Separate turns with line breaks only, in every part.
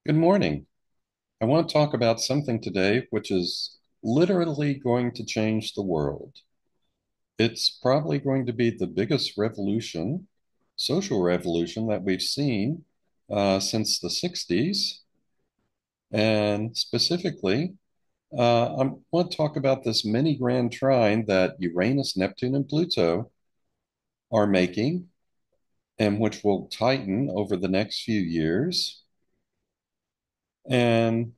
Good morning. I want to talk about something today which is literally going to change the world. It's probably going to be the biggest revolution, social revolution that we've seen since the 60s. And specifically, I want to talk about this mini grand trine that Uranus, Neptune, and Pluto are making, and which will tighten over the next few years. And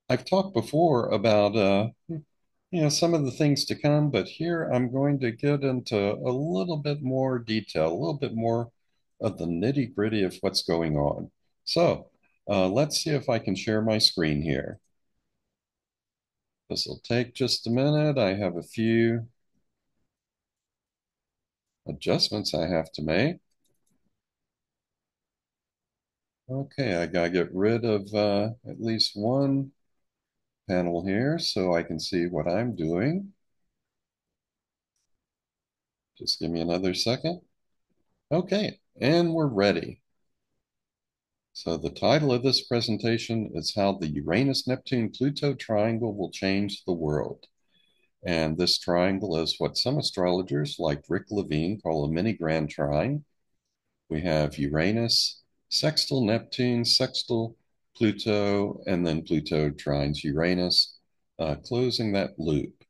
I've talked before about some of the things to come, but here I'm going to get into a little bit more detail, a little bit more of the nitty-gritty of what's going on. So let's see if I can share my screen here. This will take just a minute. I have a few adjustments I have to make. Okay, I gotta get rid of at least one panel here so I can see what I'm doing. Just give me another second. Okay, and we're ready. So the title of this presentation is How the Uranus-Neptune-Pluto Triangle Will Change the World. And this triangle is what some astrologers like Rick Levine call a mini grand trine. We have Uranus, sextile Neptune, sextile Pluto, and then Pluto trines Uranus, closing that loop.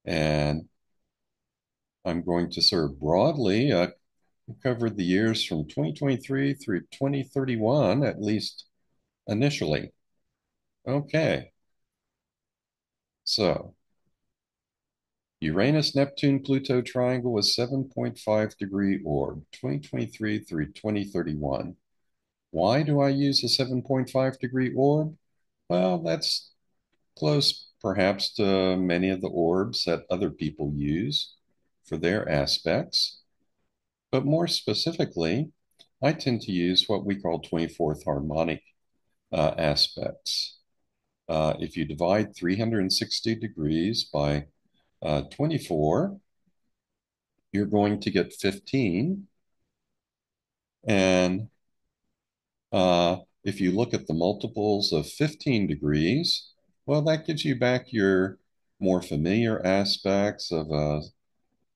And I'm going to sort of broadly cover the years from 2023 through 2031, at least initially. Okay, so Uranus, Neptune, Pluto triangle is 7.5-degree orb, 2023 through 2031. Why do I use a 7.5-degree orb? Well, that's close perhaps to many of the orbs that other people use for their aspects. But more specifically, I tend to use what we call 24th harmonic aspects. If you divide 360 degrees by 24, you're going to get 15. And if you look at the multiples of 15 degrees, well, that gives you back your more familiar aspects of,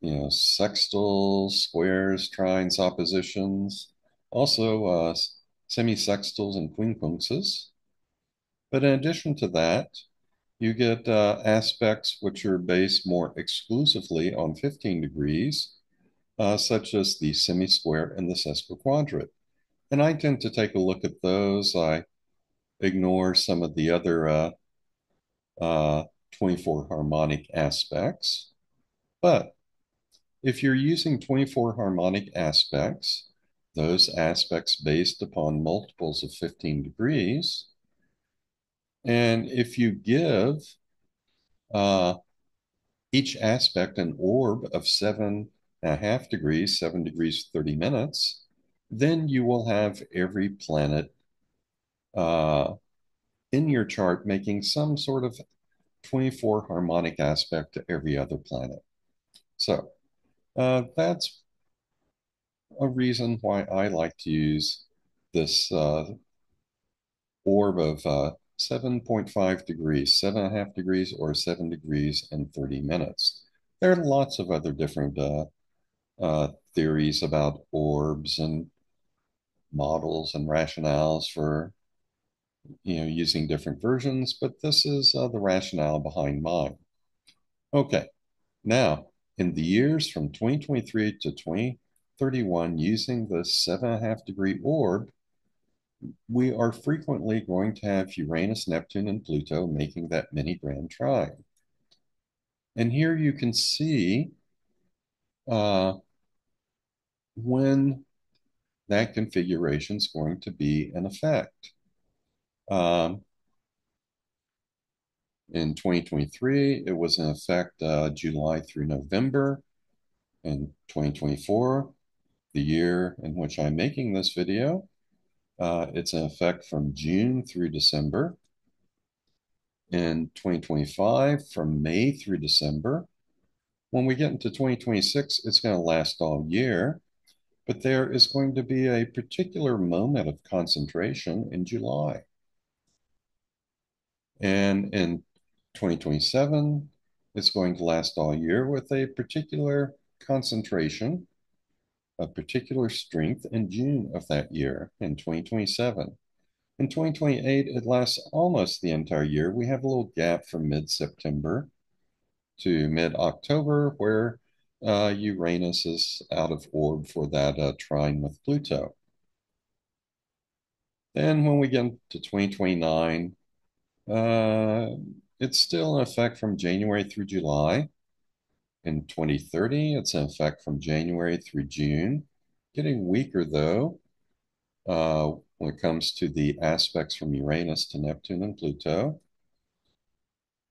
sextiles, squares, trines, oppositions, also semisextiles and quincunxes. But in addition to that, you get aspects which are based more exclusively on 15 degrees, such as the semisquare and the sesquiquadrate. And I tend to take a look at those. I ignore some of the other uh, 24 harmonic aspects. But if you're using 24 harmonic aspects, those aspects based upon multiples of 15 degrees, and if you give uh, each aspect an orb of 7.5 degrees, 7 degrees 30 minutes, then you will have every planet uh, in your chart making some sort of 24 harmonic aspect to every other planet. So that's a reason why I like to use this orb of 7.5 degrees, 7.5 degrees, or 7 degrees and 30 minutes. There are lots of other different theories about orbs and models and rationales for using different versions, but this is the rationale behind mine. Okay, now in the years from 2023 to 2031, using the 7.5-degree orb, we are frequently going to have Uranus, Neptune, and Pluto making that mini grand trine. And here you can see uh, when that configuration is going to be in effect. Um, in 2023, it was in effect July through November. In 2024, the year in which I'm making this video, it's in effect from June through December. In 2025, from May through December. When we get into 2026, it's going to last all year. but there is going to be a particular moment of concentration in July. And in 2027, it's going to last all year with a particular concentration, a particular strength in June of that year in 2027. In 2028, it lasts almost the entire year. We have a little gap from mid-September to mid-October where Uranus is out of orb for that trine with Pluto. Then when we get to 2029, uh, it's still in effect from January through July. In 2030, it's in effect from January through June. Getting weaker though when it comes to the aspects from Uranus to Neptune and Pluto.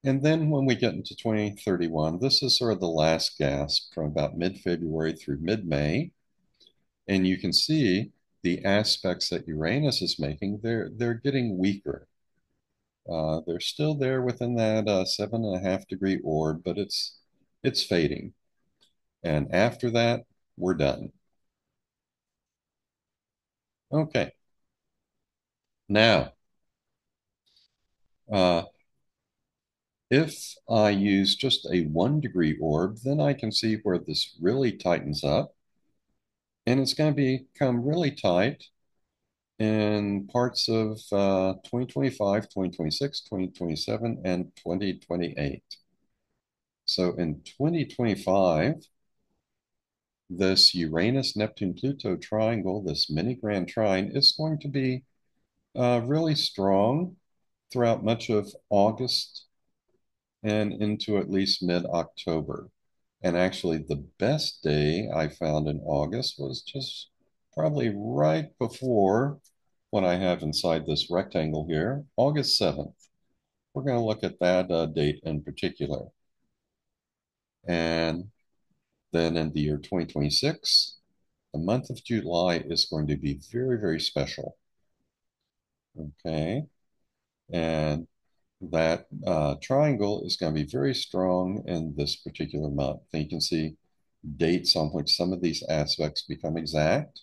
And then when we get into 2031, this is sort of the last gasp from about mid-February through mid-May. And you can see the aspects that Uranus is making, they're getting weaker. They're still there within that 7.5 degree orb, but it's fading. And after that, we're done. Okay. Now, uh, if I use just a 1 degree orb, then I can see where this really tightens up. And it's going to become really tight in parts of 2025, 2026, 2027, and 2028. So in 2025, this Uranus-Neptune-Pluto triangle, this mini grand trine, is going to be really strong throughout much of August and into at least mid-October. And actually, the best day I found in August was just probably right before what I have inside this rectangle here, August 7th. We're going to look at that date in particular. And then in the year 2026, the month of July is going to be very, very special. Okay. And that triangle is going to be very strong in this particular month. And you can see dates on which some of these aspects become exact.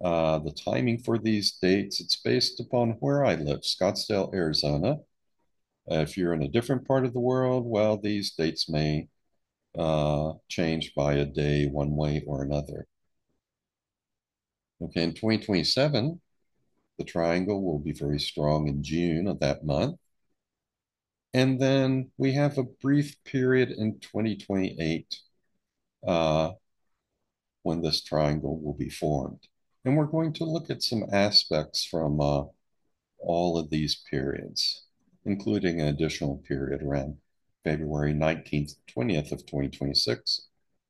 The timing for these dates, it's based upon where I live, Scottsdale, Arizona. If you're in a different part of the world, well, these dates may change by a day one way or another. Okay, in 2027, the triangle will be very strong in June of that month. And then we have a brief period in 2028 uh, when this triangle will be formed. And we're going to look at some aspects from all of these periods, including an additional period around February 19th, 20th of 2026,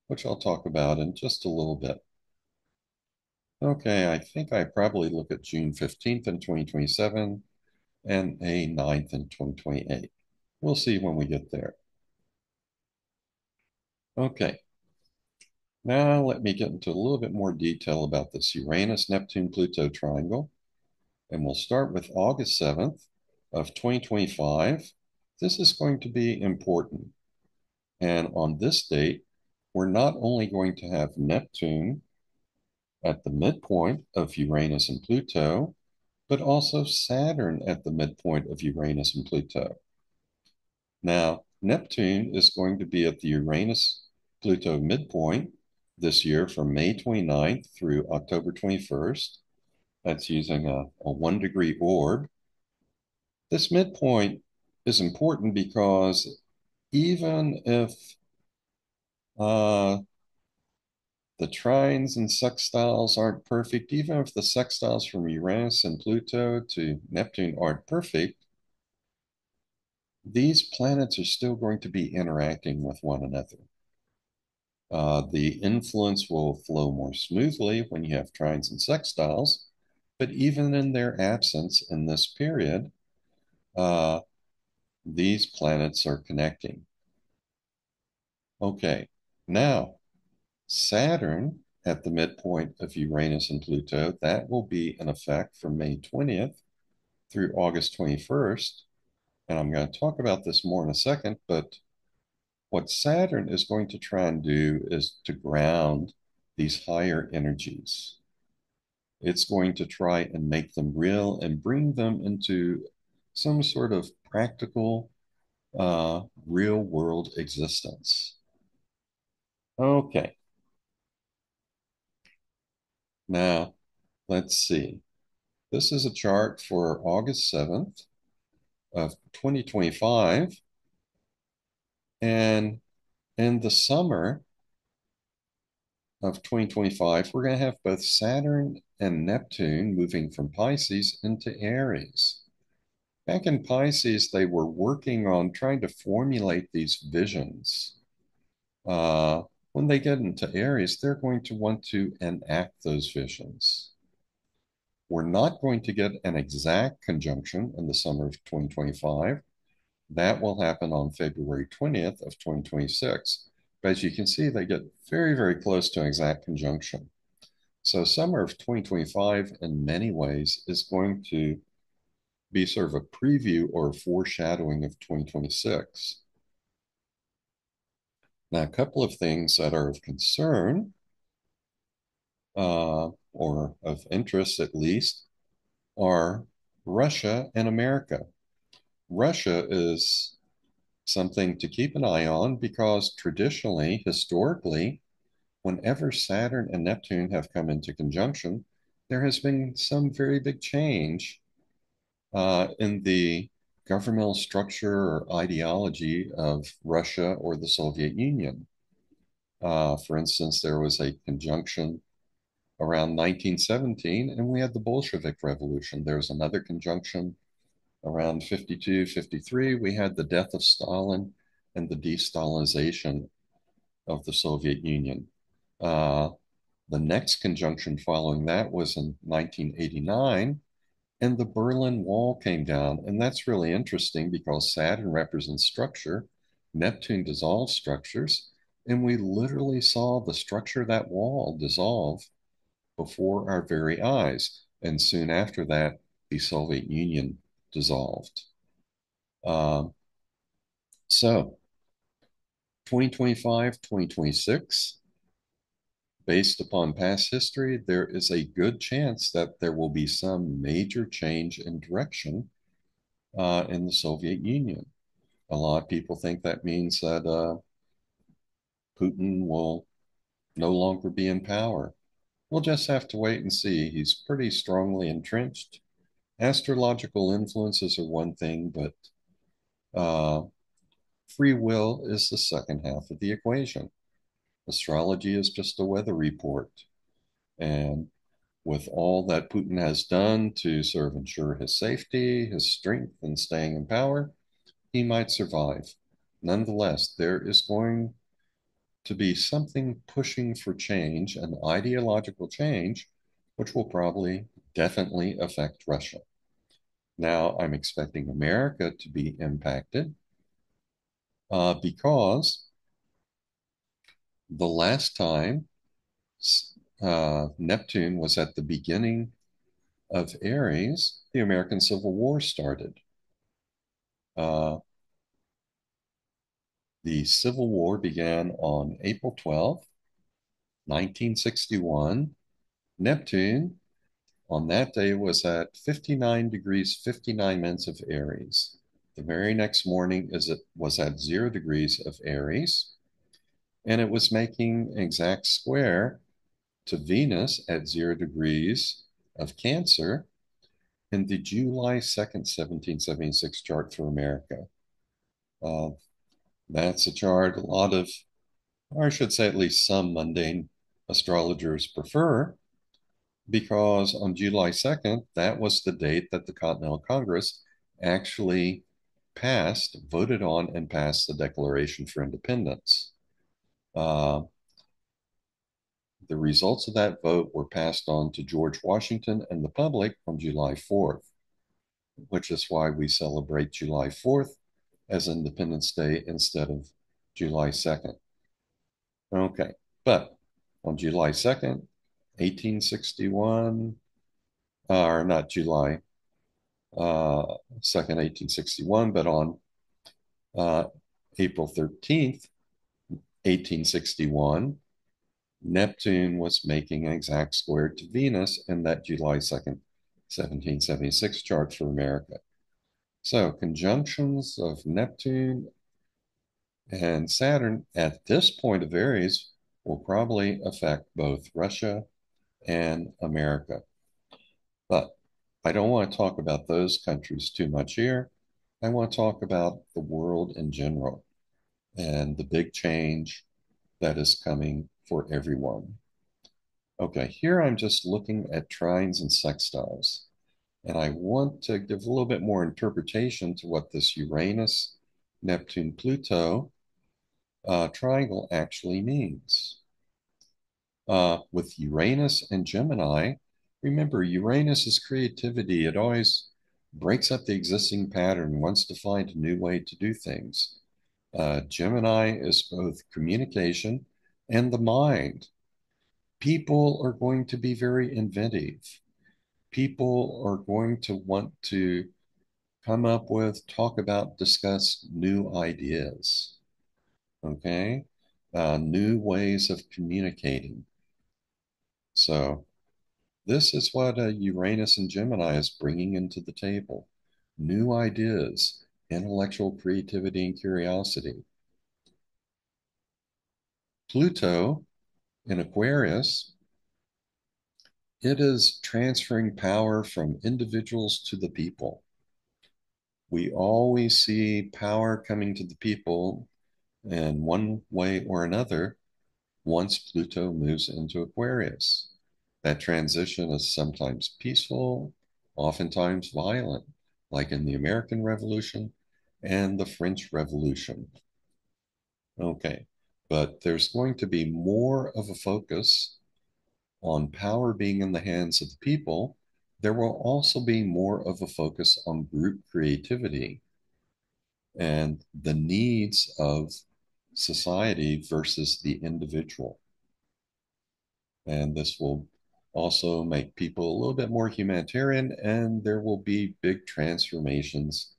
which I'll talk about in just a little bit. Okay, I think I probably look at June 15th in 2027 and a 9th in 2028. We'll see when we get there. Okay, now let me get into a little bit more detail about this Uranus-Neptune-Pluto triangle. And we'll start with August 7th of 2025. This is going to be important. And on this date, we're not only going to have Neptune at the midpoint of Uranus and Pluto, but also Saturn at the midpoint of Uranus and Pluto. Now, Neptune is going to be at the Uranus-Pluto midpoint this year from May 29th through October 21st. That's using a 1 degree orb. This midpoint is important because even if the trines and sextiles aren't perfect, even if the sextiles from Uranus and Pluto to Neptune aren't perfect, these planets are still going to be interacting with one another. The influence will flow more smoothly when you have trines and sextiles, but even in their absence in this period, these planets are connecting. Okay, now Saturn at the midpoint of Uranus and Pluto, that will be in effect from May 20th through August 21st. And I'm going to talk about this more in a second, but what Saturn is going to try and do is to ground these higher energies. It's going to try and make them real and bring them into some sort of practical, real world existence. Okay, now let's see. This is a chart for August 7th of 2025. And in the summer of 2025, we're going to have both Saturn and Neptune moving from Pisces into Aries. Back in Pisces, they were working on trying to formulate these visions. Uh, when they get into Aries, they're going to want to enact those visions. We're not going to get an exact conjunction in the summer of 2025. That will happen on February 20th of 2026. But as you can see, they get very, very close to an exact conjunction. So summer of 2025 in many ways is going to be sort of a preview or a foreshadowing of 2026. Now, a couple of things that are of concern, or of interest at least, are Russia and America. Russia is something to keep an eye on because traditionally, historically, whenever Saturn and Neptune have come into conjunction, there has been some very big change in the governmental structure or ideology of Russia or the Soviet Union. For instance, there was a conjunction around 1917, and we had the Bolshevik Revolution. There was another conjunction around 52, 53. We had the death of Stalin and the de-Stalinization of the Soviet Union. The next conjunction following that was in 1989, and the Berlin Wall came down. And that's really interesting because Saturn represents structure, Neptune dissolves structures, and we literally saw the structure of that wall dissolve before our very eyes. And soon after that, the Soviet Union dissolved. Um, so 2025, 2026, based upon past history, there is a good chance that there will be some major change in direction in the Soviet Union. A lot of people think that means that Putin will no longer be in power. We'll just have to wait and see. He's pretty strongly entrenched. Astrological influences are one thing, but uh, free will is the second half of the equation. Astrology is just a weather report. And with all that Putin has done to sort of ensure his safety, his strength, and staying in power, he might survive. Nonetheless, there is going to be something pushing for change, an ideological change, which will probably definitely affect Russia. Now, I'm expecting America to be impacted because the last time Neptune was at the beginning of Aries, the American Civil War started. Uh, the Civil War began on April 12th, 1961. Neptune on that day was at 59 degrees 59 minutes of Aries. The very next morning it was at 0 degrees of Aries, and it was making an exact square to Venus at 0 degrees of Cancer in the July 2nd, 1776 chart for America. Uh, that's a chart a lot of, or I should say at least some mundane astrologers prefer, because on July 2nd, that was the date that the Continental Congress actually voted on and passed the Declaration for Independence. Uh, the results of that vote were passed on to George Washington and the public on July 4th, which is why we celebrate July 4th as Independence Day instead of July 2nd. Okay, but on July 2nd, 1861, or not July 2nd, 1861, but on uh, April 13th, 1861, Neptune was making an exact square to Venus in that July 2nd, 1776 chart for America. So conjunctions of Neptune and Saturn at this point of Aries will probably affect both Russia and America. But I don't want to talk about those countries too much here. I want to talk about the world in general and the big change that is coming for everyone. Okay, here I'm just looking at trines and sextiles, and I want to give a little bit more interpretation to what this Uranus, Neptune, Pluto triangle actually means. With Uranus and Gemini, remember, Uranus is creativity. It always breaks up the existing pattern, wants to find a new way to do things. Gemini is both communication and the mind. People are going to be very inventive. People are going to want to come up with, talk about, discuss new ideas, okay? New ways of communicating. So, this is what Uranus and Gemini is bringing into the table. New ideas, intellectual creativity, and curiosity. Pluto in Aquarius, it is transferring power from individuals to the people. We always see power coming to the people in one way or another once Pluto moves into Aquarius. That transition is sometimes peaceful, oftentimes violent, like in the American Revolution and the French Revolution. Okay, but there's going to be more of a focus on power being in the hands of the people. There will also be more of a focus on group creativity and the needs of society versus the individual. And this will also make people a little bit more humanitarian, and there will be big transformations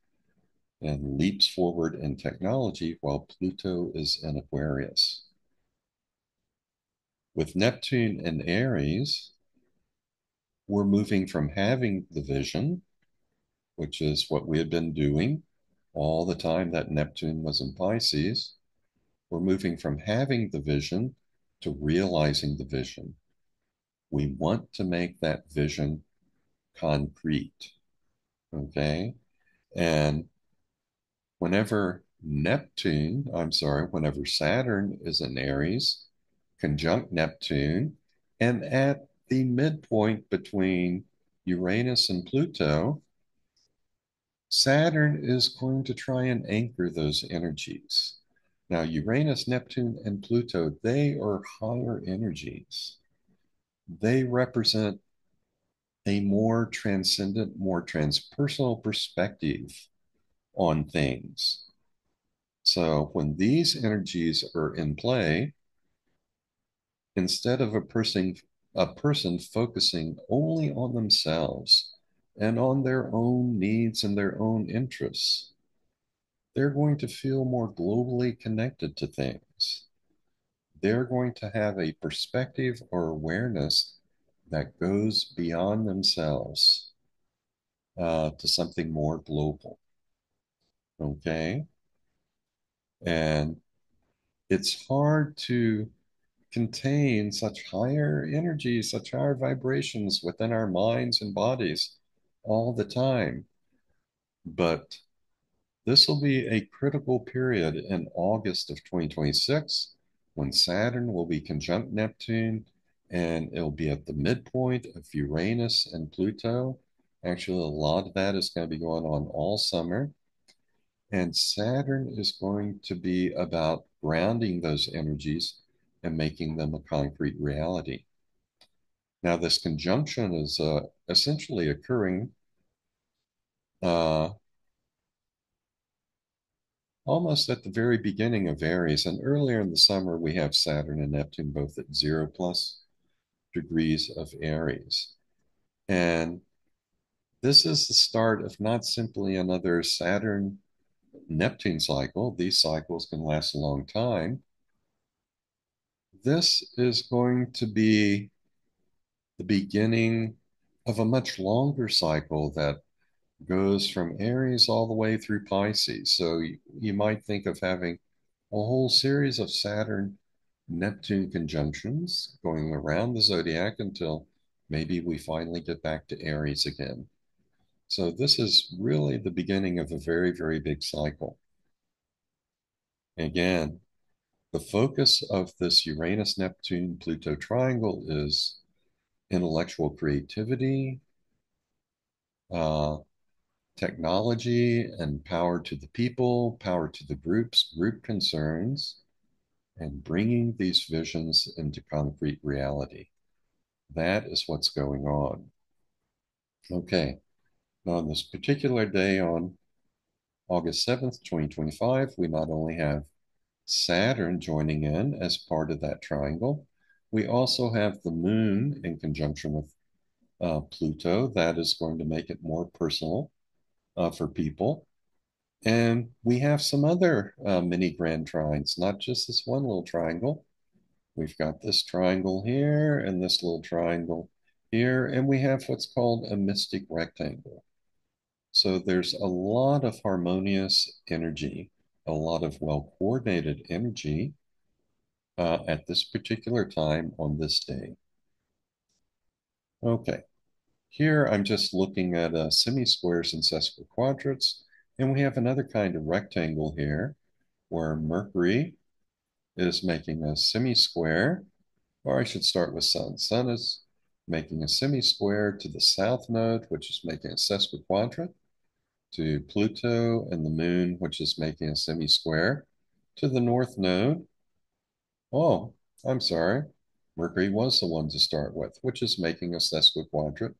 and leaps forward in technology while Pluto is in Aquarius. With Neptune in Aries, we're moving from having the vision, which is what we had been doing all the time that Neptune was in Pisces. We're moving from having the vision to realizing the vision. We want to make that vision concrete. Okay. And whenever Saturn is in Aries, conjunct Neptune, and at the midpoint between Uranus and Pluto, Saturn is going to try and anchor those energies. Now, Uranus, Neptune, and Pluto, they are higher energies. They represent a more transcendent, more transpersonal perspective on things. So when these energies are in play, instead of a person focusing only on themselves and on their own needs and their own interests, they're going to feel more globally connected to things. They're going to have a perspective or awareness that goes beyond themselves to something more global. Okay. And it's hard to contain such higher energies, such higher vibrations within our minds and bodies all the time. But this will be a critical period in August of 2026 when Saturn will be conjunct Neptune and it'll be at the midpoint of Uranus and Pluto. Actually, a lot of that is going to be going on all summer. And Saturn is going to be about grounding those energies and making them a concrete reality. Now, this conjunction is essentially occurring uh, almost at the very beginning of Aries. And earlier in the summer, we have Saturn and Neptune both at 0+ degrees of Aries. And this is the start of not simply another Saturn Neptune cycle. These cycles can last a long time. this is going to be the beginning of a much longer cycle that goes from Aries all the way through Pisces. So you might think of having a whole series of Saturn Neptune conjunctions going around the zodiac until maybe we finally get back to Aries again. So this is really the beginning of a very, very big cycle. Again, the focus of this Uranus Neptune Pluto triangle is intellectual creativity, uh, technology, and power to the people, power to the groups, group concerns, and bringing these visions into concrete reality. That is what's going on. Okay, now on this particular day on August 7th, 2025, we not only have Saturn joining in as part of that triangle, we also have the moon in conjunction with Pluto. That is going to make it more personal for people. And we have some other mini grand trines, not just this one little triangle. We've got this triangle here and this little triangle here, and we have what's called a mystic rectangle. So there's a lot of harmonious energy, a lot of well-coordinated energy at this particular time on this day. Okay, here I'm just looking at semisquares and sesquiquadrats, and we have another kind of rectangle here where Mercury is making a semisquare, or I should start with Sun. Sun is making a semisquare to the south node, which is making a sesquiquadrate, to Pluto and the moon, which is making a semisquare, to the north node. Oh, I'm sorry. Mercury was the one to start with, which is making a sesquiquadrate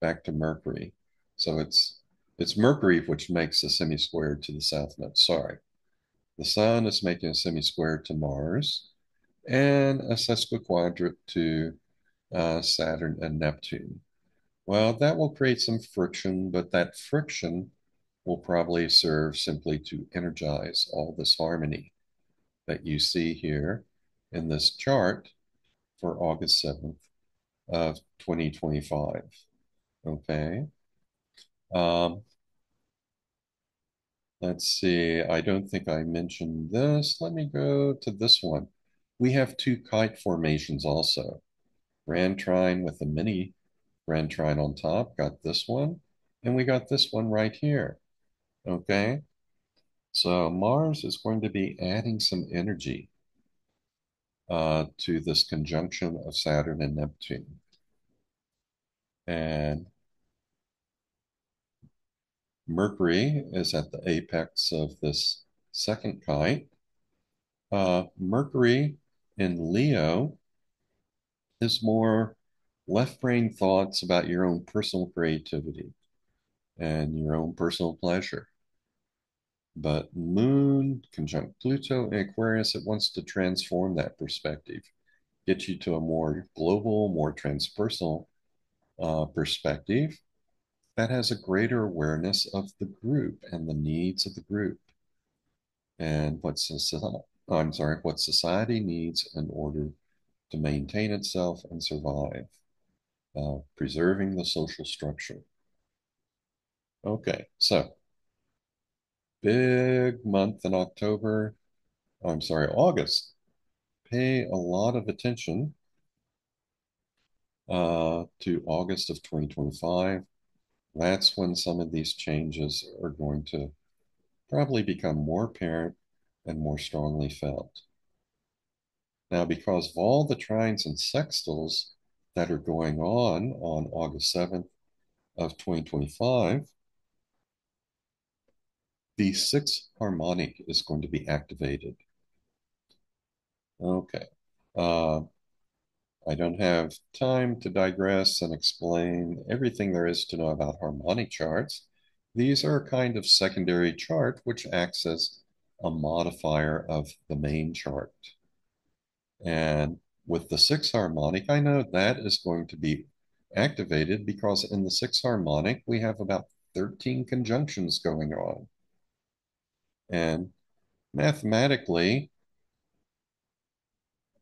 back to Mercury. So it's Mercury which makes a semi-square to the south node. Sorry. The Sun is making a semi-square to Mars and a sesquiquadrate to Saturn and Neptune. Well, that will create some friction, but that friction will probably serve simply to energize all this harmony that you see here in this chart for August 7th of 2025. Okay. Um, let's see. I don't think I mentioned this. Let me go to this one. We have two kite formations also. Grand trine with a mini grand trine on top. Got this one. And we got this one right here. Okay. So Mars is going to be adding some energy to this conjunction of Saturn and Neptune. And Mercury is at the apex of this second kite. Mercury in Leo is more left brain thoughts about your own personal creativity and your own personal pleasure. But Moon conjunct Pluto in Aquarius, it wants to transform that perspective, get you to a more global, more transpersonal perspective that has a greater awareness of the group and the needs of the group and what society needs in order to maintain itself and survive, preserving the social structure. Okay, so big month in October. I'm sorry, August. Pay a lot of attention to August of 2025. That's when some of these changes are going to probably become more apparent and more strongly felt. Now, because of all the trines and sextiles that are going on August 7th of 2025, the sixth harmonic is going to be activated. Okay. Uh, I don't have time to digress and explain everything there is to know about harmonic charts. These are a kind of secondary chart which acts as a modifier of the main chart. And with the sixth harmonic, I know that is going to be activated because in the sixth harmonic, we have about 13 conjunctions going on. And mathematically,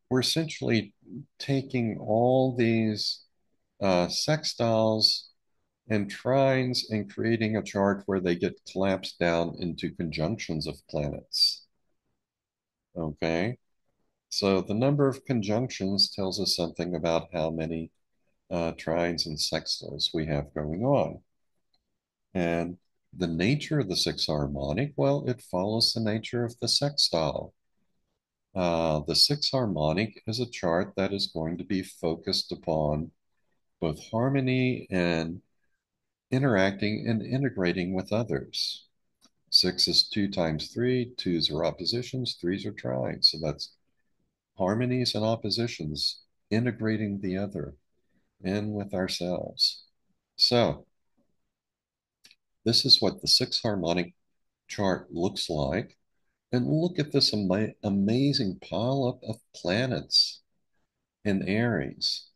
we're essentially taking all these sextiles and trines and creating a chart where they get collapsed down into conjunctions of planets. Okay. So the number of conjunctions tells us something about how many trines and sextiles we have going on. And the nature of the sixth harmonic, well, it follows the nature of the sextile. The sixth harmonic is a chart that is going to be focused upon both harmony and interacting and integrating with others. Six is two times three, twos are oppositions, threes are trines. So that's harmonies and oppositions, integrating the other in with ourselves. So this is what the sixth harmonic chart looks like. And look at this amazing pileup of planets in Aries.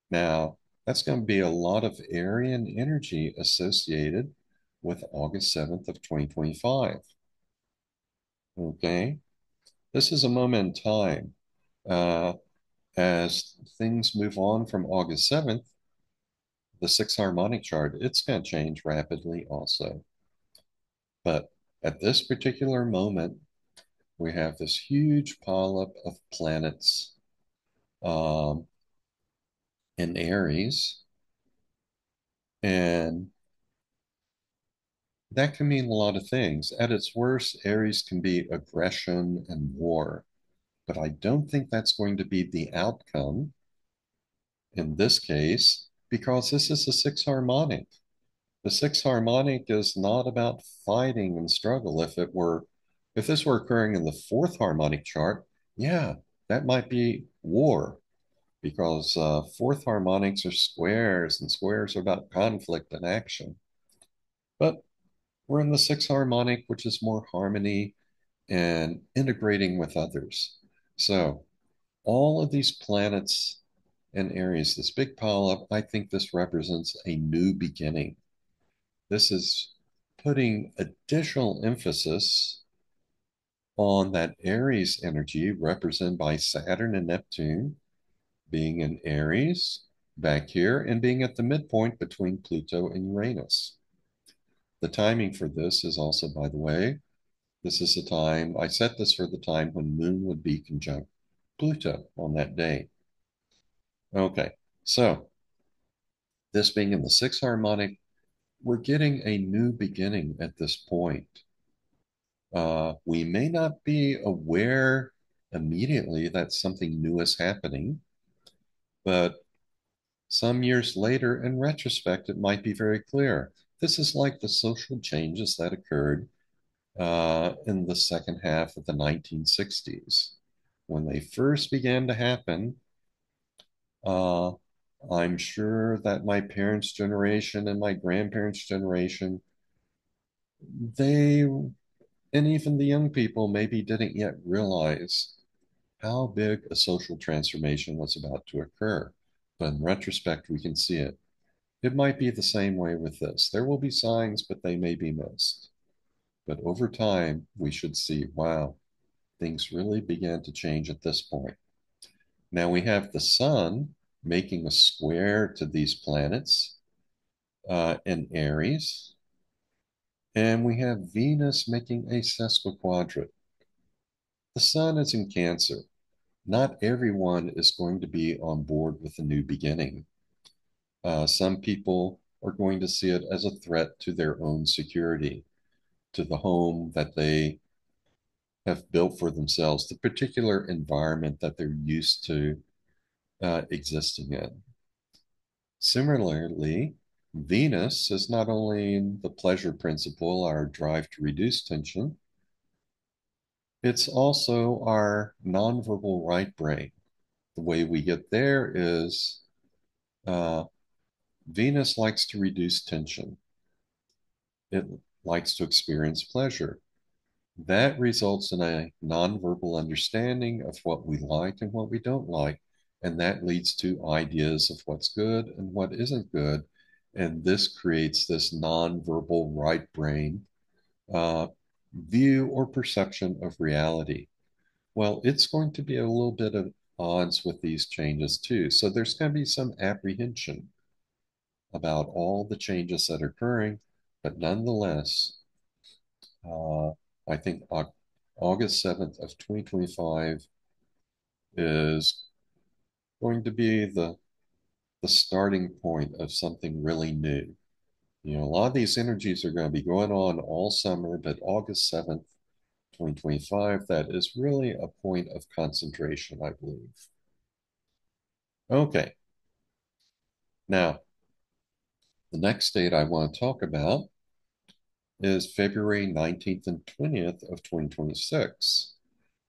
Now, that's going to be a lot of Aryan energy associated with August 7th of 2025. Okay, this is a moment in time. Uh, as things move on from August 7th, the sixth harmonic chart, it's going to change rapidly also. But at this particular moment, we have this huge pileup of planets um, in Aries. And that can mean a lot of things. At its worst, Aries can be aggression and war. But I don't think that's going to be the outcome in this case, because this is a sixth harmonic. The sixth harmonic is not about fighting and struggle. If this were occurring in the fourth harmonic chart, yeah, that might be war because fourth harmonics are squares and squares are about conflict and action. But we're in the sixth harmonic, which is more harmony and integrating with others. So all of these planets and Aries, this big pile up, I think this represents a new beginning. This is putting additional emphasis on that Aries energy represented by Saturn and Neptune being in Aries back here and being at the midpoint between Pluto and Uranus. The timing for this is also, by the way, this is the time, I set this for the time when Moon would be conjunct Pluto on that day. Okay, so this being in the sixth harmonic, we're getting a new beginning at this point. We may not be aware immediately that something new is happening, but some years later, in retrospect, it might be very clear. This is like the social changes that occurred in the second half of the 1960s. When they first began to happen, uh, I'm sure that my parents' generation and my grandparents' generation, they, and even the young people maybe didn't yet realize how big a social transformation was about to occur. But in retrospect, we can see it. It might be the same way with this. There will be signs, but they may be missed. But over time, we should see, wow, things really began to change at this point. Now we have the sun making a square to these planets in Aries, and we have Venus making a sesquiquadrate. The sun is in Cancer. Not everyone is going to be on board with a new beginning. Some people are going to see it as a threat to their own security, to the home that they have built for themselves, the particular environment that they're used to existing in. Similarly, Venus is not only the pleasure principle, our drive to reduce tension, it's also our nonverbal right brain. The way we get there is uh, Venus likes to reduce tension. It likes to experience pleasure. That results in a nonverbal understanding of what we like and what we don't like. And that leads to ideas of what's good and what isn't good. And this creates this nonverbal right brain view or perception of reality. Well, it's going to be a little bit of odds with these changes too. So there's going to be some apprehension about all the changes that are occurring, but nonetheless, uh, I think August 7th of 2025 is going to be the starting point of something really new. You know, a lot of these energies are going to be going on all summer, but August 7th, 2025, that is really a point of concentration, I believe. Okay, now the next date I want to talk about is February 19th and 20th of 2026.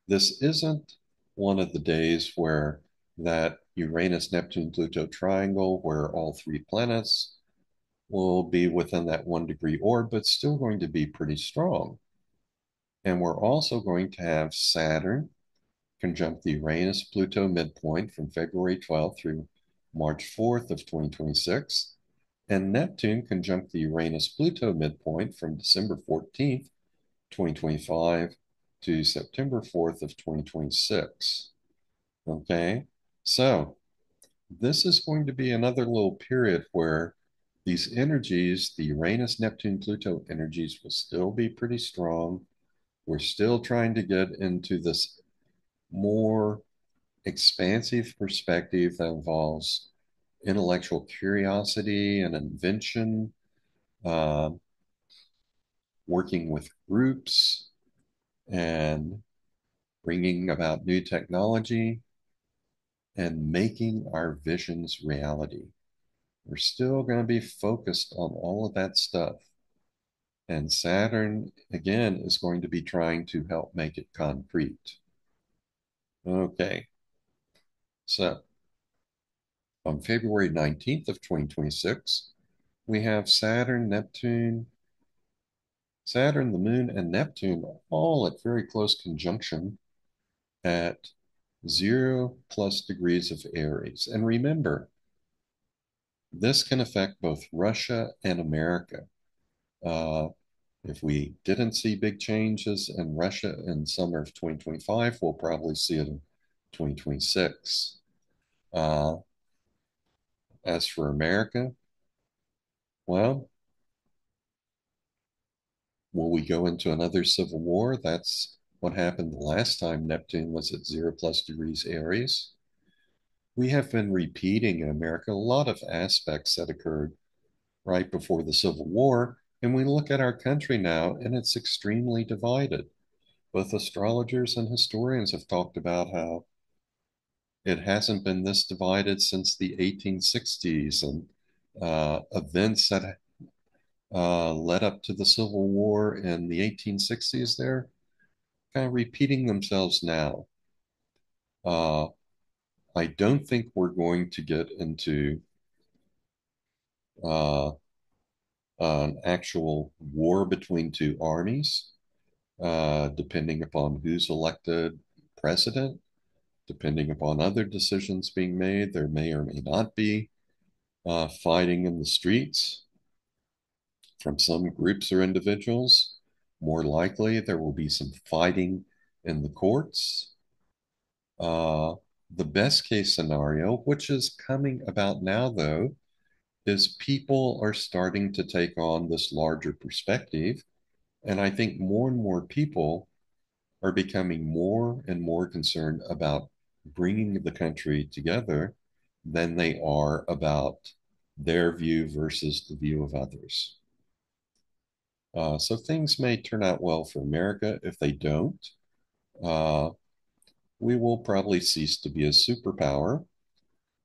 This isn't one of the days where that Uranus, Neptune, Pluto triangle, where all three planets will be within that 1 degree orb, but still going to be pretty strong. And we're also going to have Saturn conjunct the Uranus Pluto midpoint from February 12th through March 4th of 2026, and Neptune conjunct the Uranus Pluto midpoint from December 14th, 2025 to September 4th of 2026. Okay, so this is going to be another little period where these energies, the Uranus, Neptune, Pluto energies, will still be pretty strong. We're still trying to get into this more expansive perspective that involves intellectual curiosity and invention, uh, working with groups, and bringing about new technology and making our visions reality. We're still going to be focused on all of that stuff. And Saturn, again, is going to be trying to help make it concrete. Okay, so on February 19th of 2026, we have Saturn, the Moon, and Neptune all at very close conjunction at 0+ degrees of Aries. And remember, this can affect both Russia and America. Uh, if we didn't see big changes in Russia in summer of 2025, we'll probably see it in 2026. Uh, as for America, well, will we go into another civil war? That's what happened the last time Neptune was at 0+ degrees Aries. We have been repeating in America a lot of aspects that occurred right before the Civil War. And we look at our country now, and it's extremely divided. Both astrologers and historians have talked about how it hasn't been this divided since the 1860s, and events that led up to the Civil War in the 1860s, they're kind of repeating themselves now. Uh, I don't think we're going to get into uh, an actual war between two armies, depending upon who's elected president, depending upon other decisions being made. There may or may not be fighting in the streets from some groups or individuals. More likely, there will be some fighting in the courts. Uh, the best case scenario, which is coming about now, though, is people are starting to take on this larger perspective. And I think more and more people are becoming more and more concerned about bringing the country together than they are about their view versus the view of others. So things may turn out well for America. If they don't, uh, we will probably cease to be a superpower.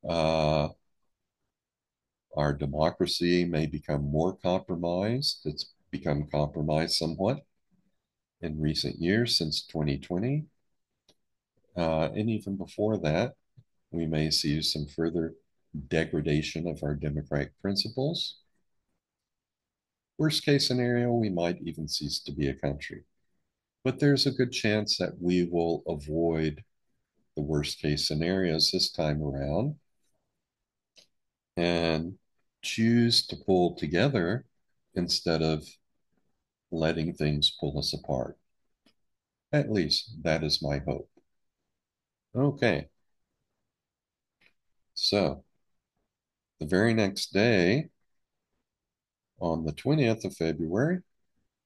Uh, our democracy may become more compromised. It's become compromised somewhat in recent years since 2020. And even before that, we may see some further degradation of our democratic principles. Worst case scenario, we might even cease to be a country. But there's a good chance that we will avoid the worst case scenarios this time around and choose to pull together instead of letting things pull us apart. At least that is my hope. Okay, So the very next day, on the 20th of February,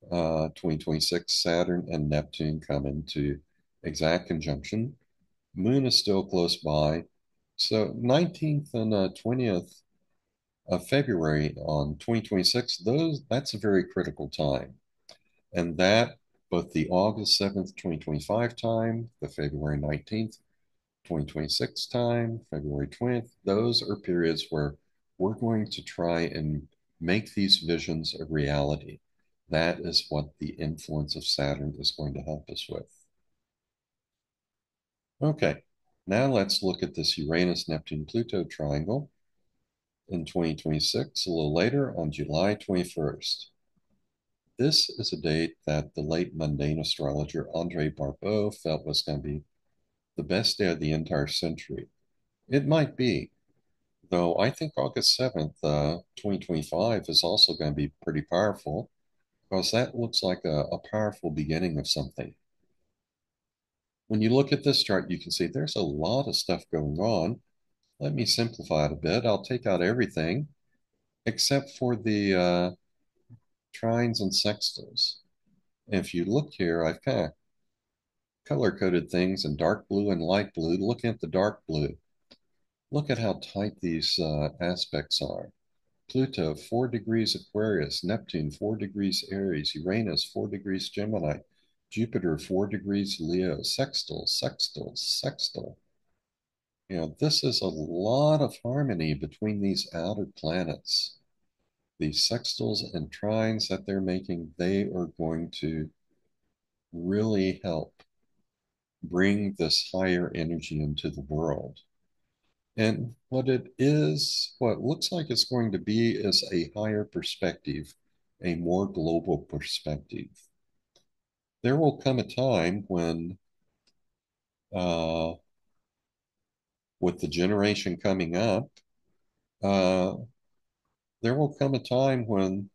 2026, Saturn and Neptune come into exact conjunction. Moon is still close by. So 19th and 20th of February on 2026, that's a very critical time. And that both the August 7th, 2025 time, the February 19th, 2026 time, February 20th, those are periods where we're going to try and make these visions a reality. That is what the influence of Saturn is going to help us with. Okay, now let's look at this Uranus, Neptune, Pluto triangle in 2026, a little later on July 21st. This is a date that the late mundane astrologer Andre Barbeau felt was going to be the best day of the entire century. It might be, though I think August 7th, 2025 is also going to be pretty powerful because that looks like a powerful beginning of something. When you look at this chart, you can see there's a lot of stuff going on. Let me simplify it a bit. I'll take out everything except for the trines and sextiles. If you look here, I've kind of color coded things in dark blue and light blue. Look at the dark blue. Look at how tight these aspects are. Pluto, 4 degrees Aquarius, Neptune, 4 degrees Aries, Uranus, 4 degrees Gemini, Jupiter, 4 degrees Leo, sextile, sextile, sextile. You know, this is a lot of harmony between these outer planets. These sextiles and trines that they're making, they are going to really help bring this higher energy into the world. And what it is, what looks like it's going to be, is a higher perspective, a more global perspective. There will come a time when, uh, with the generation coming up, uh, there will come a time when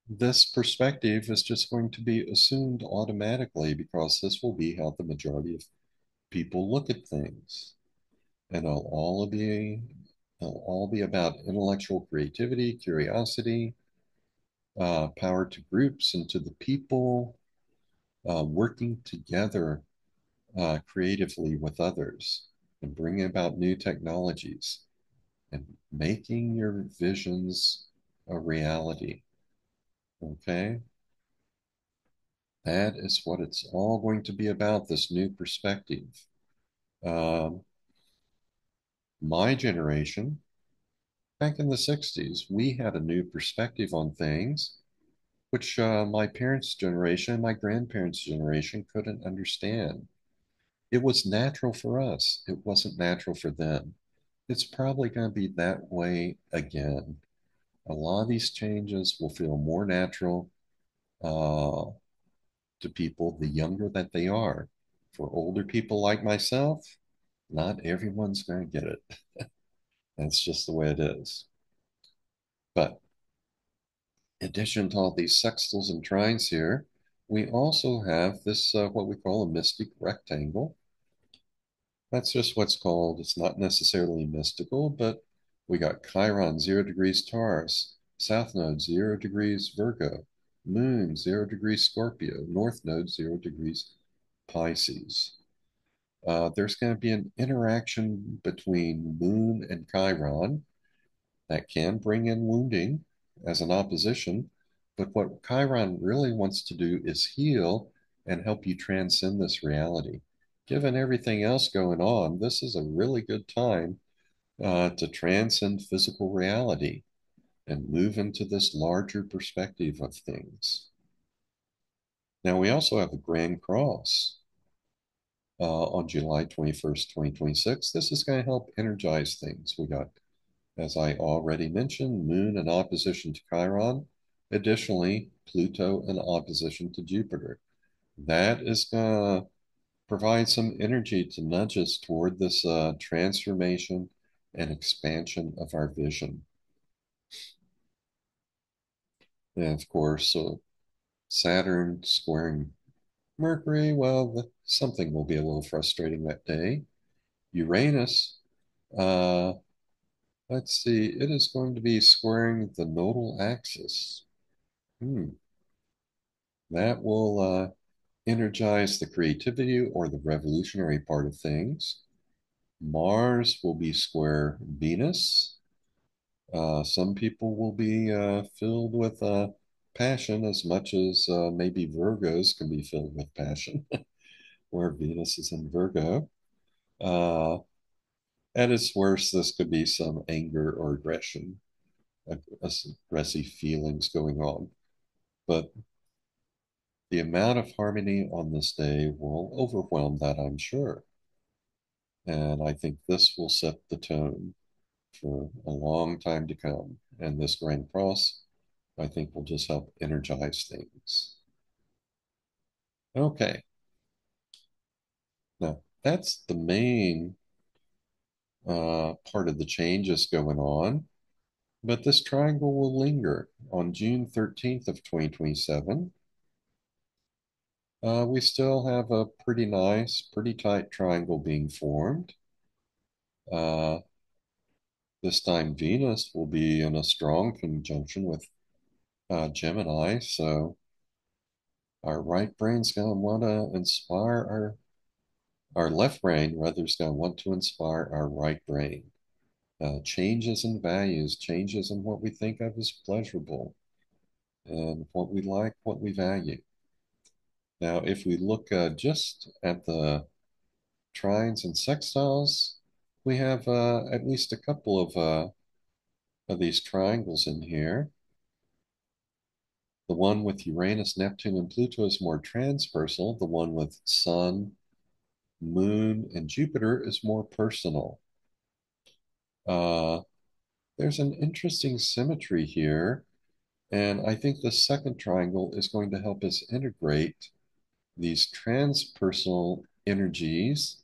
this perspective is just going to be assumed automatically because this will be how the majority of people look at things. And it'll all be about intellectual creativity, curiosity, power to groups and to the people, working together creatively with others and bringing about new technologies and making your visions a reality. Okay? That is what it's all going to be about, this new perspective. Um, my generation, back in the 60s, we had a new perspective on things, which my parents' generation, my grandparents' generation couldn't understand. It was natural for us. It wasn't natural for them. It's probably going to be that way again. A lot of these changes will feel more natural uh, to people the younger that they are. For older people like myself, not everyone's going to get it. That's just the way it is. But in addition to all these sextiles and trines here, we also have this, what we call a mystic rectangle. That's just what's called, it's not necessarily mystical, but we got Chiron, 0 degrees Taurus, South Node, 0 degrees Virgo, Moon, 0 degrees Scorpio, North Node, 0 degrees Pisces. There's going to be an interaction between Moon and Chiron that can bring in wounding as an opposition. But what Chiron really wants to do is heal and help you transcend this reality. Given everything else going on, this is a really good time to transcend physical reality and move into this larger perspective of things. Now, we also have the Grand Cross on July 21st, 2026. This is going to help energize things. We got, as I already mentioned, Moon in opposition to Chiron. Additionally, Pluto in opposition to Jupiter. That is going to provide some energy to nudge us toward this transformation and expansion of our vision. And of course, Saturn squaring Mercury, well, something will be a little frustrating that day. Uranus Uh, let's see, it is going to be squaring the nodal axis. Hmm. That will energize the creativity or the revolutionary part of things. Mars will be square Venus. Some people will be filled with passion as much as maybe Virgos can be filled with passion, where Venus is in Virgo. Uh, at its worst, this could be some anger or aggression, aggressive feelings going on. But the amount of harmony on this day will overwhelm that, I'm sure. And I think this will set the tone for a long time to come. And this Grand Cross, I think, will just help energize things. Okay, now that's the main part of the changes going on. But this triangle will linger on June 13th of 2027. We still have a pretty nice, pretty tight triangle being formed. Uh, this time Venus will be in a strong conjunction with Gemini, so our right brain's going to want to inspire our left brain, rather, is going to want to inspire our right brain. Changes in values, changes in what we think of as pleasurable, and what we like, what we value. Now, if we look just at the trines and sextiles, we have at least a couple of these triangles in here. The one with Uranus, Neptune, and Pluto is more transpersonal. The one with Sun, Moon, and Jupiter is more personal. Uh, there's an interesting symmetry here, and I think the second triangle is going to help us integrate these transpersonal energies,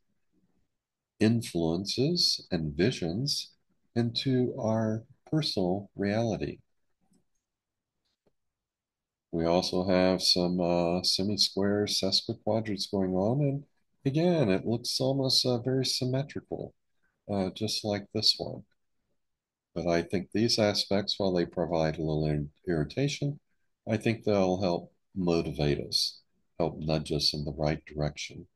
influences, and visions into our personal reality. We also have some semisquare sesquiquadrats going on, and again, it looks almost very symmetrical, just like this one. But I think these aspects, while they provide a little irritation, I think they'll help motivate us, help nudge us in the right direction.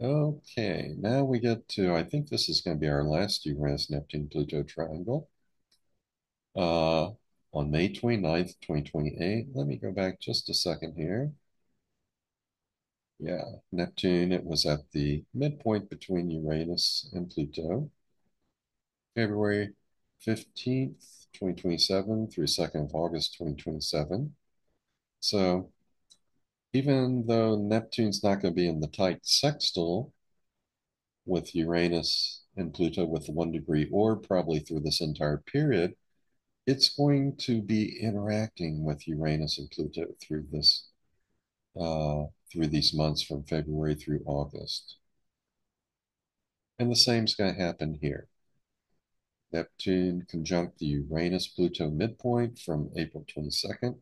Okay, now we get to, I think this is going to be our last Uranus Neptune Pluto triangle. Uh, on May 29th, 2028. Let me go back just a second here. Yeah, Neptune, it was at the midpoint between Uranus and Pluto. February 15th, 2027 through 2nd of August, 2027. So even though Neptune's not going to be in the tight sextile with Uranus and Pluto with the 1 degree orb probably through this entire period, it's going to be interacting with Uranus and Pluto through this through these months from February through August. And the same is going to happen here. Neptune conjunct the Uranus-Pluto midpoint from April 22nd,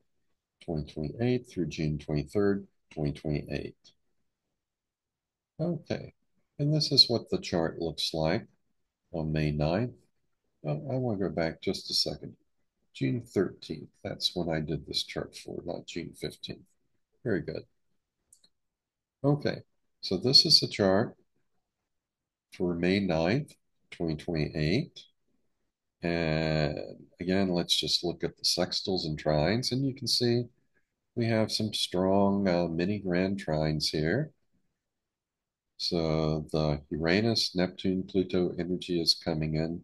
2028 through June 23rd, 2028. Okay, and this is what the chart looks like on May 9th. Oh, I want to go back just a second. June 13th, that's when I did this chart for, not June 15th. Very good. Okay, so this is the chart for May 9th, 2028. And again, let's just look at the sextiles and trines, and you can see we have some strong mini grand trines here. So the Uranus, Neptune, Pluto energy is coming in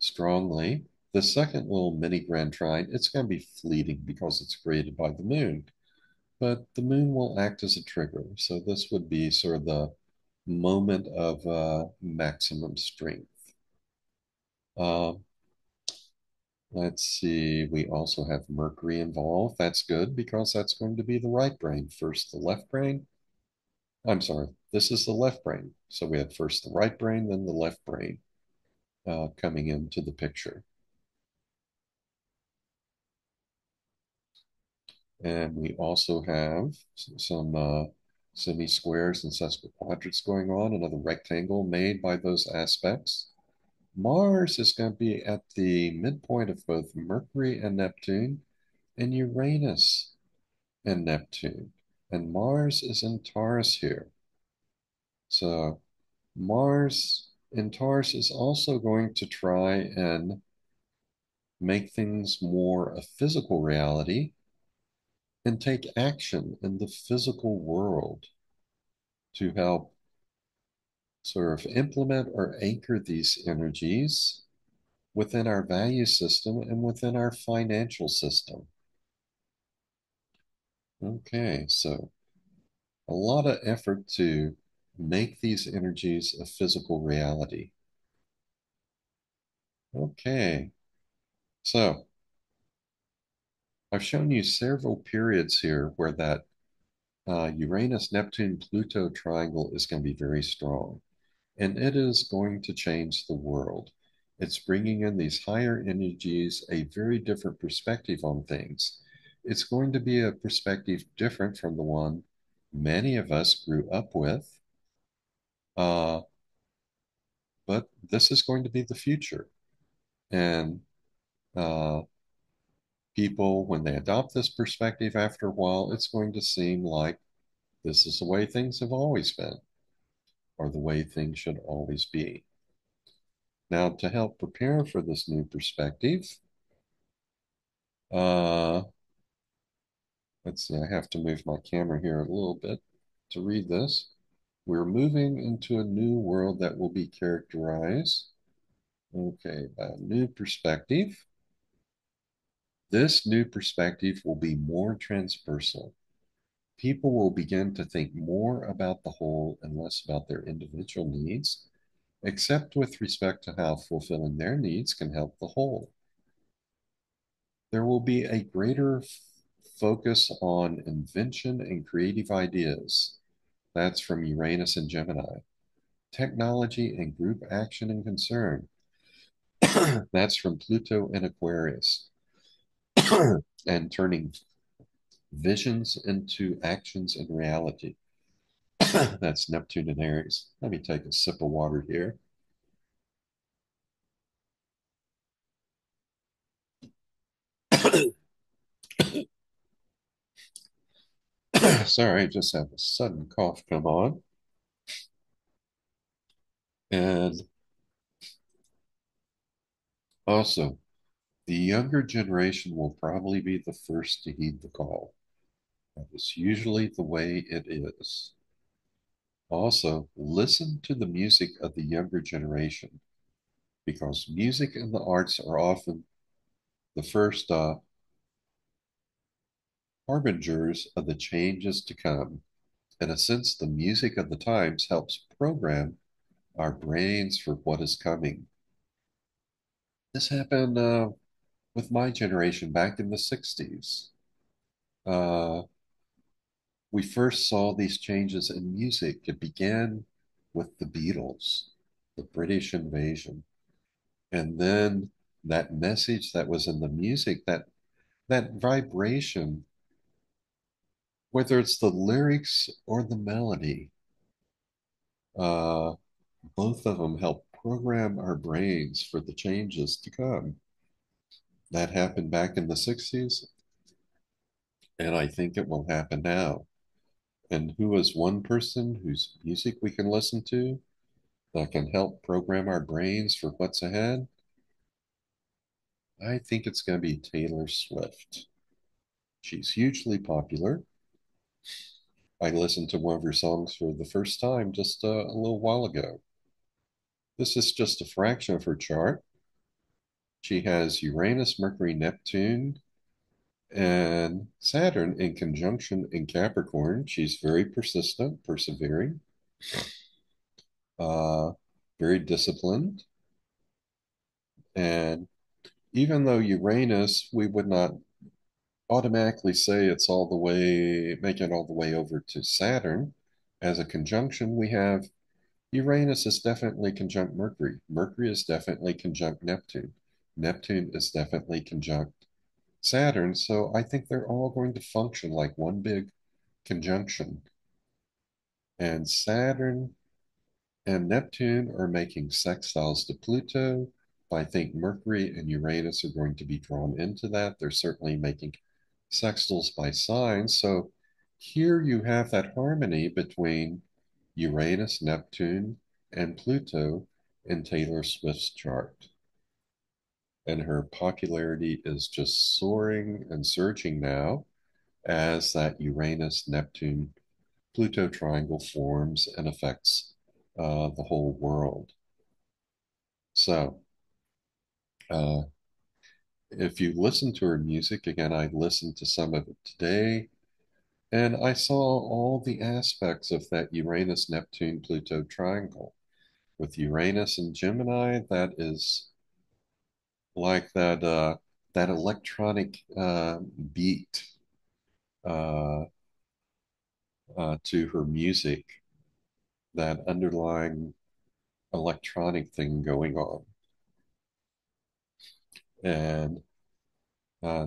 strongly. The second little mini grand trine, it's going to be fleeting because it's created by the moon, but the moon will act as a trigger. So this would be sort of the moment of maximum strength. Uh, let's see, we also have Mercury involved. That's good because that's going to be the right brain. First the left brain. I'm sorry, this is the left brain. So we had first the right brain, then the left brain coming into the picture. And we also have some semisquares and sesquiquadrats going on, another rectangle made by those aspects. Mars is going to be at the midpoint of both Mercury and Neptune, and Uranus and Neptune. And Mars is in Taurus here. So Mars in Taurus is also going to try and make things more a physical reality and take action in the physical world to help sort of implement or anchor these energies within our value system and within our financial system. Okay, so a lot of effort to make these energies a physical reality. Okay, so I've shown you several periods here where that Uranus, Neptune, Pluto triangle is going to be very strong, and it is going to change the world. It's bringing in these higher energies, a very different perspective on things. It's going to be a perspective different from the one many of us grew up with, uh, but this is going to be the future. And uh, people, when they adopt this perspective after a while, it's going to seem like this is the way things have always been, or the way things should always be. Now, to help prepare for this new perspective, uh, let's see, I have to move my camera here a little bit to read this. We're moving into a new world that will be characterized, okay, by a new perspective. This new perspective will be more transversal. People will begin to think more about the whole and less about their individual needs, except with respect to how fulfilling their needs can help the whole. There will be a greater focus on invention and creative ideas. That's from Uranus and Gemini. Technology and group action and concern. That's from Pluto and Aquarius. And turning visions into actions and reality. That's Neptune and Aries. Let me take a sip of water here. Sorry, I just have a sudden cough come on. And also, the younger generation will probably be the first to heed the call. That is usually the way it is. Also, listen to the music of the younger generation because music and the arts are often the first harbingers of the changes to come. In a sense, the music of the times helps program our brains for what is coming. This happened with my generation back in the 60s. Uh, we first saw these changes in music. It began with the Beatles, the British invasion, and then that message that was in the music, that vibration, whether it's the lyrics or the melody, uh, both of them help program our brains for the changes to come. That happened back in the 60s, and I think it will happen now. And who is one person whose music we can listen to that can help program our brains for what's ahead? I think it's going to be Taylor Swift. She's hugely popular. I listened to one of her songs for the first time just a little while ago. This is just a fraction of her chart. She has Uranus, Mercury, Neptune, and Saturn in conjunction in Capricorn. She's very persistent, persevering, uh, very disciplined. And even though Uranus, we would not automatically say it's all the way, make it all the way over to Saturn. As a conjunction, we have Uranus is definitely conjunct Mercury. Mercury is definitely conjunct Neptune. Neptune is definitely conjunct Saturn. So I think they're all going to function like one big conjunction. And Saturn and Neptune are making sextiles to Pluto. I think Mercury and Uranus are going to be drawn into that. They're certainly making sextiles by signs. So here you have that harmony between Uranus, Neptune, and Pluto in Taylor Swift's chart. And her popularity is just soaring and surging now as that Uranus Neptune Pluto triangle forms and affects the whole world. So, uh, if you listen to her music, again, I listened to some of it today, and I saw all the aspects of that Uranus Neptune Pluto triangle. With Uranus and Gemini, that is like that electronic beat uh, to her music, that underlying electronic thing going on. And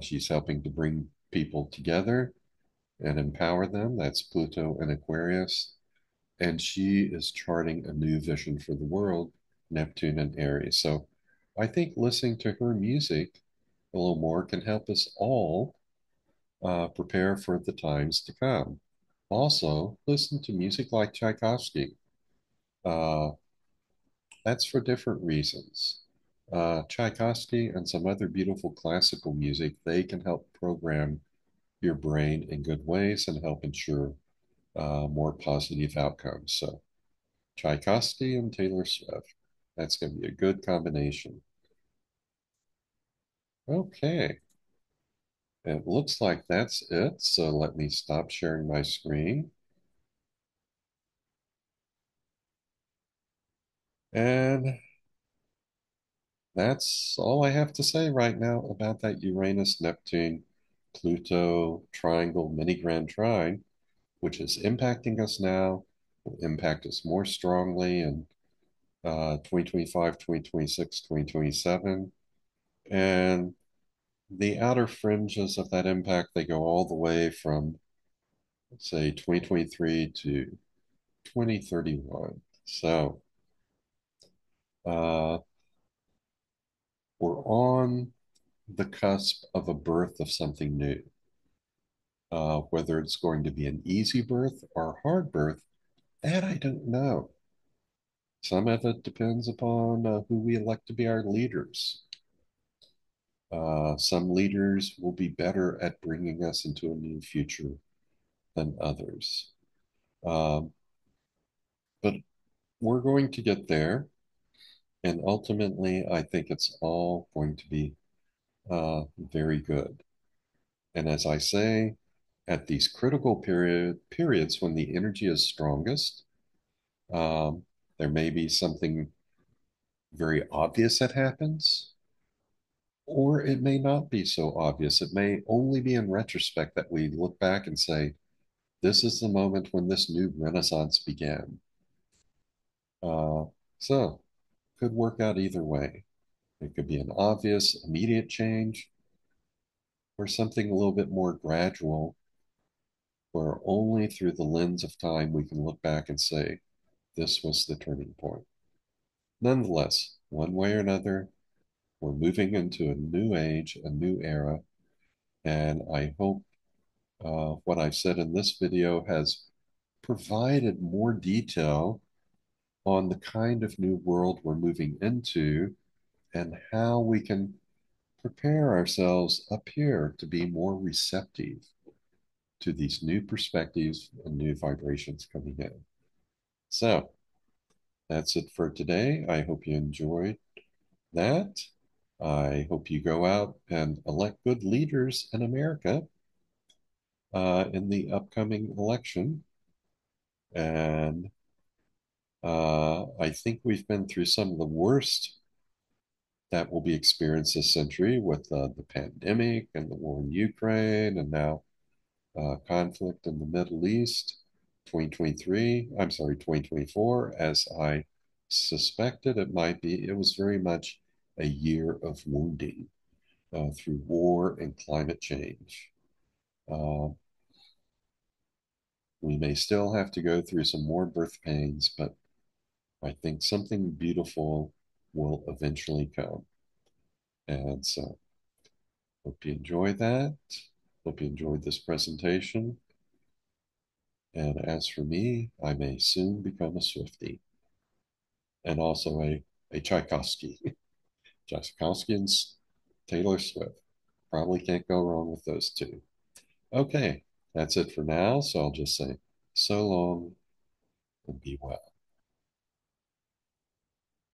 she's helping to bring people together and empower them. That's Pluto and Aquarius. And she is charting a new vision for the world, Neptune and Aries. So I think listening to her music a little more can help us all prepare for the times to come. Also, listen to music like Tchaikovsky. Uh, that's for different reasons. Tchaikovsky and some other beautiful classical music, they can help program your brain in good ways and help ensure more positive outcomes. So, Tchaikovsky and Taylor Swift, that's going to be a good combination. Okay, it looks like that's it. So, let me stop sharing my screen. And that's all I have to say right now about that Uranus Neptune Pluto triangle mini grand trine, which is impacting us now, will impact us more strongly in 2025, 2026, 2027. And the outer fringes of that impact, they go all the way from, let's say, 2023 to 2031. So uh, we're on the cusp of a birth of something new. Whether it's going to be an easy birth or a hard birth, that I don't know. Some of it depends upon who we elect to be our leaders. Some leaders will be better at bringing us into a new future than others. Um, but we're going to get there. And ultimately, I think it's all going to be very good. And as I say, at these critical periods when the energy is strongest, um, there may be something very obvious that happens, or it may not be so obvious. It may only be in retrospect that we look back and say, this is the moment when this new renaissance began. Uh, so, could work out either way. It could be an obvious, immediate change, or something a little bit more gradual, where only through the lens of time we can look back and say, this was the turning point. Nonetheless, one way or another, we're moving into a new age, a new era, and I hope what I've said in this video has provided more detail on the kind of new world we're moving into and how we can prepare ourselves up here to be more receptive to these new perspectives and new vibrations coming in. So that's it for today. I hope you enjoyed that. I hope you go out and elect good leaders in America in the upcoming election. And I think we've been through some of the worst that will be experienced this century with the pandemic and the war in Ukraine and now conflict in the Middle East. 2023, I'm sorry, 2024, as I suspected it might be, it was very much a year of wounding through war and climate change. Uh, We may still have to go through some more birth pains, but I think something beautiful will eventually come. And so, hope you enjoy that. Hope you enjoyed this presentation. And as for me, I may soon become a Swiftie and also a Tchaikovsky. Tchaikovsky and Taylor Swift. Probably can't go wrong with those two. Okay, that's it for now. So I'll just say so long and be well.